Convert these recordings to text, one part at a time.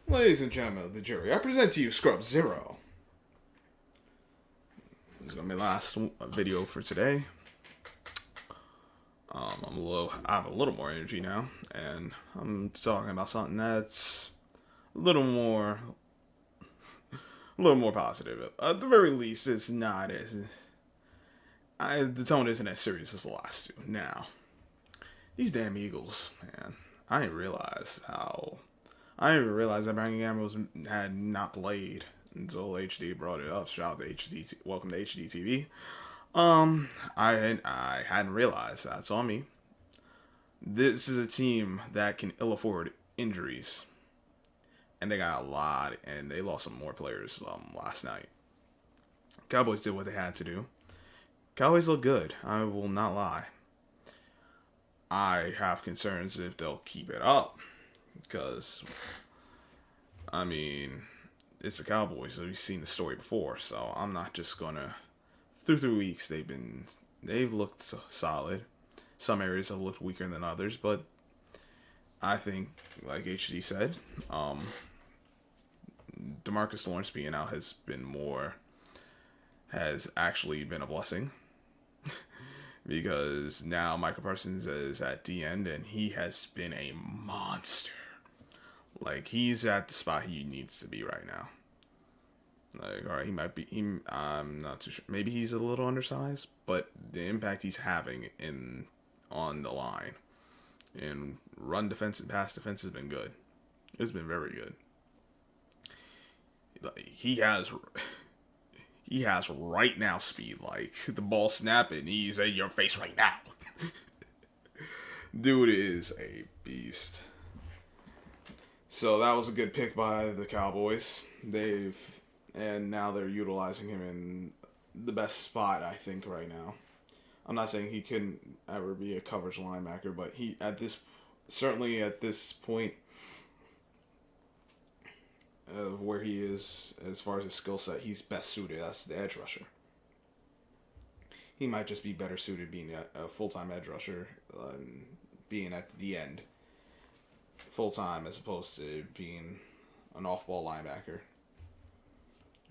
Ladies and gentlemen of the jury, I present to you SkrubZero. This is gonna be the last video for today. I have a little more energy now, and I'm talking about something that's a little more positive. At the very least, it's not as the tone isn't as serious as the last two. Now, these damn Eagles, man, I didn't realize that Brandon Gamble had not played until HD brought it up. Shout out to HD. Welcome to HD TV. I hadn't realized that. It's on me. This is a team that can ill afford injuries, and they got a lot, and they lost some more players last night. Cowboys did what they had to do. Cowboys look good. I will not lie. I have concerns if they'll keep it up, because I mean, it's the Cowboys, so we've seen the story before. So I'm not just gonna. Through 3 weeks, they've looked solid. Some areas have looked weaker than others, but I think, like HD said, DeMarcus Lawrence being out has actually been a blessing. Because now Michael Parsons is at the end, and he has been a monster. Like, he's at the spot he needs to be right now. Like, all right, he might be. I'm not too sure. Maybe he's a little undersized, but the impact he's having on the line, in run defense and pass defense, has been good. It's been very good. Like, he has right now speed. Like, the ball snapping, he's in your face right now. Dude is a beast. So that was a good pick by the Cowboys. And now they're utilizing him in the best spot, I think, right now. I'm not saying he couldn't ever be a coverage linebacker, but certainly at this point of where he is as far as his skill set, he's best suited as the edge rusher. He might just be better suited being a full-time edge rusher than being at the end full-time, as opposed to being an off-ball linebacker.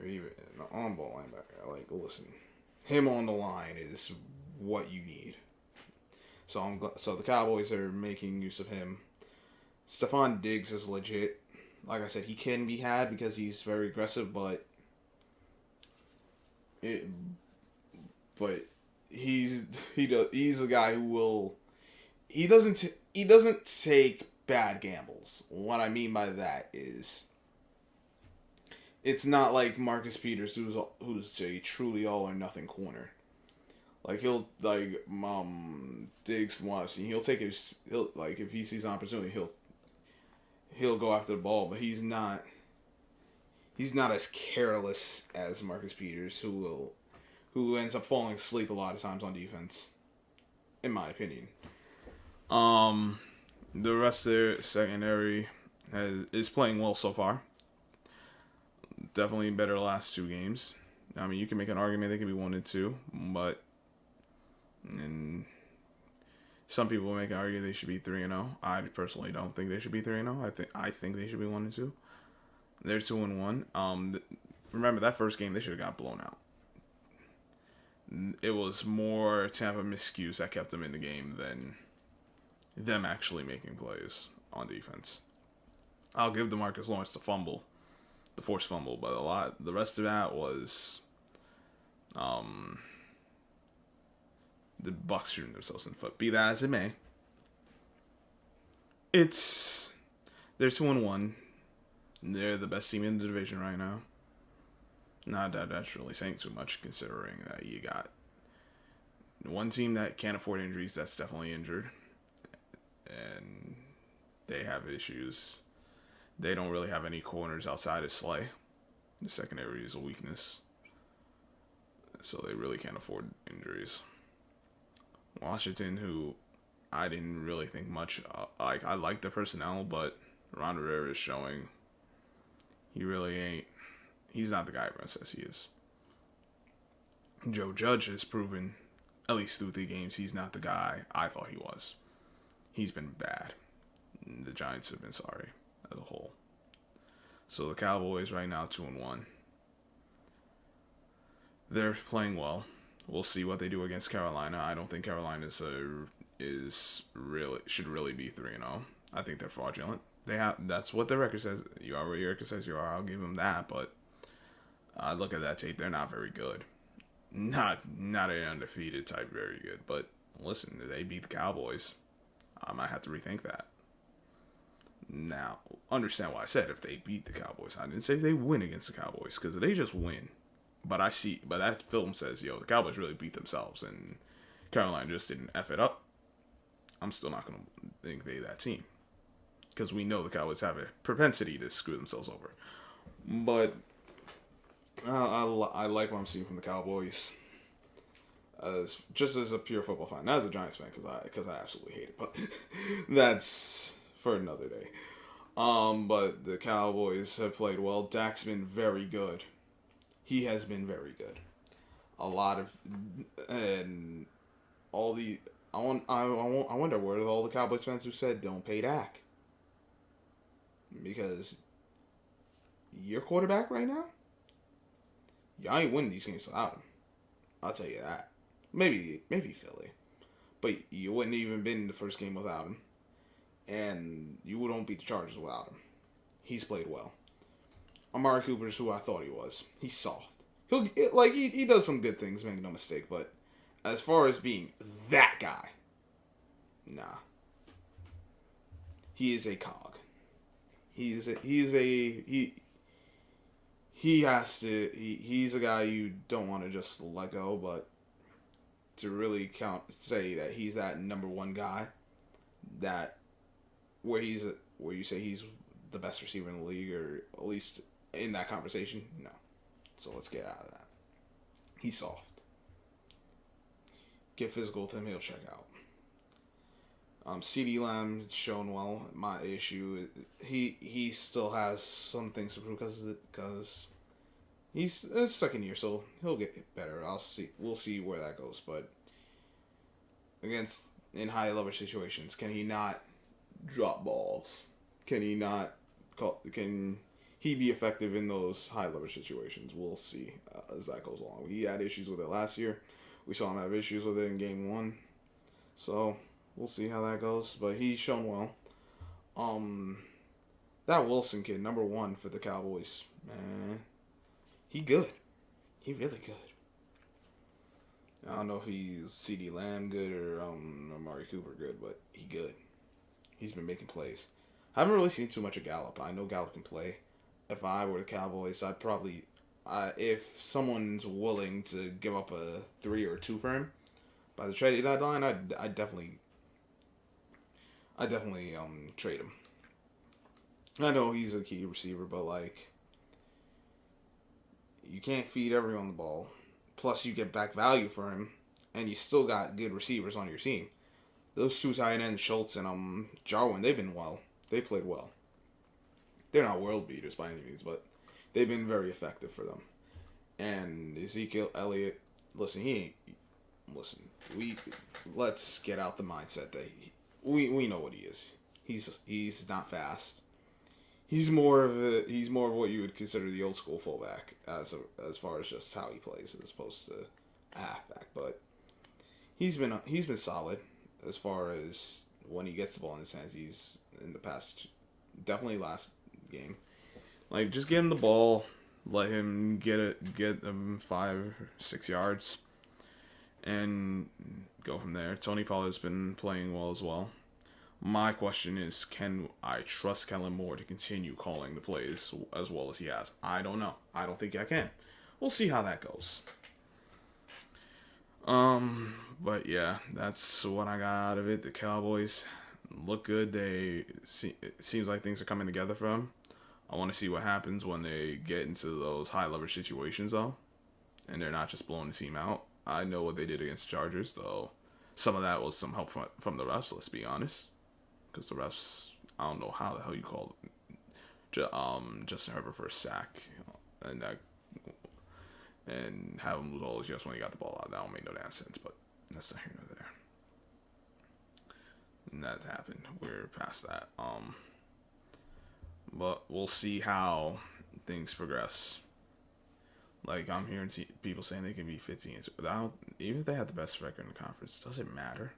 Or even an on-ball linebacker. Like, listen, him on the line is what you need. So the Cowboys are making use of him. Stephon Diggs is legit. Like I said, he can be had because he's very aggressive, but he's a guy who he doesn't take bad gambles. What I mean by that is, it's not like Marcus Peters, who's a truly all or nothing corner. Like, Diggs from what I've seen, if he sees an opportunity, he'll go after the ball, but he's not as careless as Marcus Peters, who ends up falling asleep a lot of times on defense, in my opinion. The rest of their secondary is playing well so far. Definitely better the last two games. I mean, you can make an argument they could be 1-2, but some people make an argument they should be 3-0. I personally don't think they should be 3-0. I think they should be 1-2. They're 2-1. Remember that first game they should have got blown out. It was more Tampa miscues that kept them in the game than them actually making plays on defense. I'll give DeMarcus Lawrence the forced fumble, but the rest of that was the Bucs shooting themselves in the foot. Be that as it may, they're 2-1. They're the best team in the division right now. Not that that's really saying too much, considering that you got one team that can't afford injuries that's definitely injured, and they have issues. They don't really have any corners outside of Slay. The secondary is a weakness, so they really can't afford injuries. Washington, who I didn't really think much. I like the personnel, but Ron Rivera is showing he really ain't. He's not the guy everyone says he is. Joe Judge has proven, at least through 3 games, he's not the guy I thought he was. He's been bad. The Giants have been sorry as a whole. So the Cowboys right now 2-1. They're playing well. We'll see what they do against Carolina. I don't think Carolina should really be 3-0. I think they're fraudulent. That's what the record says. You are what your record says you are. I'll give them that, but I look at that tape. They're not very good. Not an undefeated type very good. But listen, they beat the Cowboys. I might have to rethink that. Now, understand why I said if they beat the Cowboys. I didn't say if they win against the Cowboys, because they just win. But that film says, the Cowboys really beat themselves, and Carolina just didn't F it up. I'm still not going to think they're that team, because we know the Cowboys have a propensity to screw themselves over. But I like what I'm seeing from the Cowboys. Just as a pure football fan, not as a Giants fan, because I absolutely hate it. But that's for another day. But the Cowboys have played well. Dak's been very good. He has been very good. I wonder where all the Cowboys fans who said don't pay Dak, because your quarterback right now, y'all ain't winning these games without him. I'll tell you that. Maybe Philly, but you wouldn't even been in the first game without him, and you don't beat the Chargers without him. He's played well. Amari Cooper is who I thought he was. He's soft. He does some good things, make no mistake, but as far as being that guy, nah. He is a cog. He's a guy you don't want to just let go, but to really say that he's that number one guy, that where you say he's the best receiver in the league, or at least in that conversation, no. So let's get out of that. He's soft. Get physical with him, he'll check out. CeeDee Lamb's shown well. My issue, he still has some things to prove because he's his second year, so he'll get better. We'll see where that goes. But in high leverage situations, can he not drop balls? Can he be effective in those high leverage situations? We'll see as that goes along. He had issues with it last year. We saw him have issues with it in game 1. So we'll see how that goes. But he's shown well. That Wilson kid, number 1 for the Cowboys, man, he good. He really good. I don't know if he's CeeDee Lamb good or Amari Cooper good, but he good. He's been making plays. I haven't really seen too much of Gallup. I know Gallup can play. If I were the Cowboys, I'd probably, if someone's willing to give up a 3 or 2 for him by the trade deadline, I'd definitely trade him. I know he's a key receiver, but you can't feed everyone the ball. Plus, you get back value for him, and you still got good receivers on your team. Those 2 tight ends, Schultz and Jarwin, they've been well. They played well. They're not world beaters by any means, but they've been very effective for them. And Ezekiel Elliott, let's get out the mindset that we know what he is. He's not fast. He's more of what you would consider the old school fullback as far as just how he plays as opposed to a halfback. But he's been solid as far as when he gets the ball in his hands. He's in the past, definitely last game. Just get him the ball, let him get 5-6 yards, and go from there. Tony Pollard's been playing well as well. My question is, can I trust Kellen Moore to continue calling the plays as well as he has? I don't know. I don't think I can. We'll see how that goes. But yeah, that's what I got out of it. The Cowboys look good. It seems like things are coming together for them. I want to see what happens when they get into those high leverage situations, though, and they're not just blowing the team out. I know what they did against the Chargers, though. Some of that was some help from the refs. Let's be honest, because the refs, I don't know how the hell you call Justin Herbert for a sack, and have him lose all his yards when he got the ball out. That don't make no damn sense, but that's not here nor there. And that happened. We're past that. but we'll see how things progress. Like, I'm hearing people saying they can be 15. Even if they have the best record in the conference, does it matter?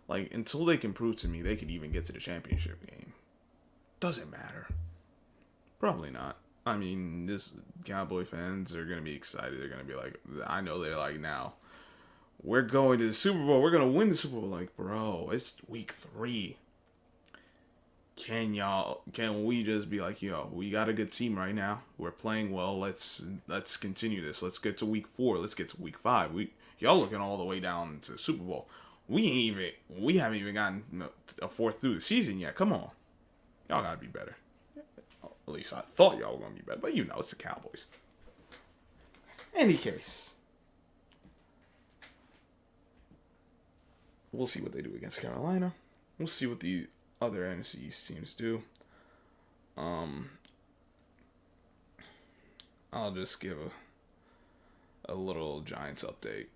Like, until they can prove to me they could even get to the championship game, doesn't matter. Probably not. I mean, this Cowboy fans are going to be excited. They're going to be like, I know they're like, now, we're going to the Super Bowl. We're going to win the Super Bowl. Like, bro, it's week 3. Can we just be like, yo, we got a good team right now. We're playing well. Let's continue this. Let's get to week 4. Let's get to week 5. Y'all looking all the way down to the Super Bowl. We haven't even gotten a fourth through the season yet. Come on. Y'all gotta be better. At least I thought y'all were gonna be better. But it's the Cowboys. Any case. We'll see what they do against Carolina. We'll see what the other NFC East teams do. I'll just give a little Giants update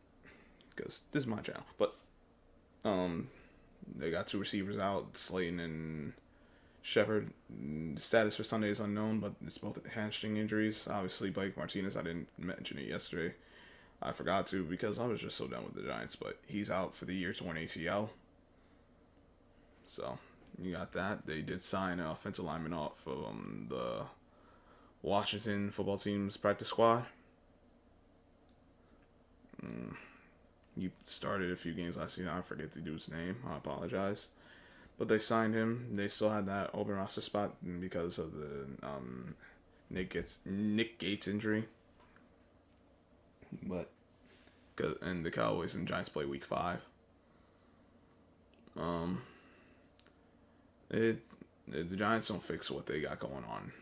because this is my channel. But they got 2 receivers out, Slayton and Shepard. The status for Sunday is unknown, but it's both hamstring injuries. Obviously, Blake Martinez, I didn't mention it yesterday. I forgot to because I was just so done with the Giants, but he's out for the year, torn ACL. So, you got that. They did sign an offensive lineman off of the Washington football team's practice squad. He started a few games last season. I forget the dude's name. I apologize. But they signed him. They still had that open roster spot because of the Nick Gates injury. But and the Cowboys and Giants play week 5. The Giants don't fix what they got going on.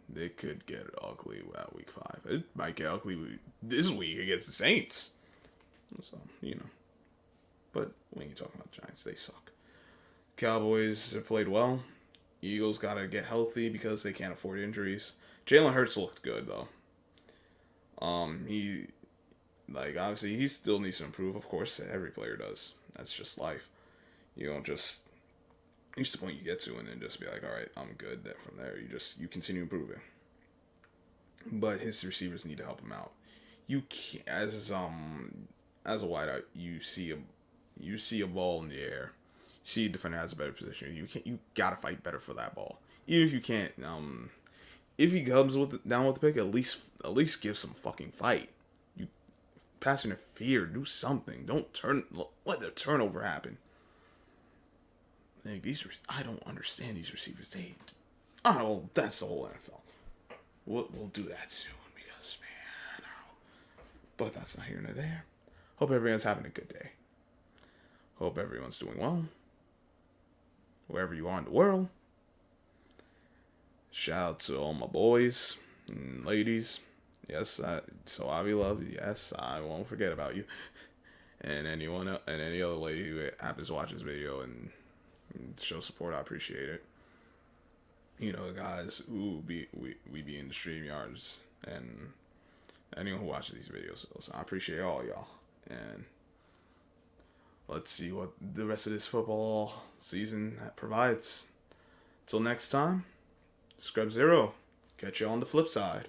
They could get ugly at week 5. It might get ugly this week against the Saints. So, But we ain't talking about the Giants. They suck. Cowboys have played well. Eagles got to get healthy because they can't afford injuries. Jalen Hurts looked good, though. Obviously, he still needs to improve. Of course, every player does. That's just life. You don't just reach the point you get to and then just be like, all right, I'm good. That from there, you continue improving. But his receivers need to help him out. You can't, as a wideout, you see a ball in the air. You see a defender has a better position. You gotta fight better for that ball. Even if you can't, if he comes down with the pick, at least give some fucking fight. You pass interfere, do something. Don't let the turnover happen. Like I don't understand these receivers. That's the whole NFL. We'll do that soon because but that's not here nor there. Hope everyone's having a good day. Hope everyone's doing well. Wherever you are in the world. Shout out to all my boys and ladies. Yes, so I be loved. Yes, I won't forget about you. And any other lady who happens to watch this video and show support, I appreciate it. Guys who we be in the stream yards and anyone who watches these videos. So I appreciate all y'all. And let's see what the rest of this football season provides. Till next time, SkrubZero. Catch you on the flip side.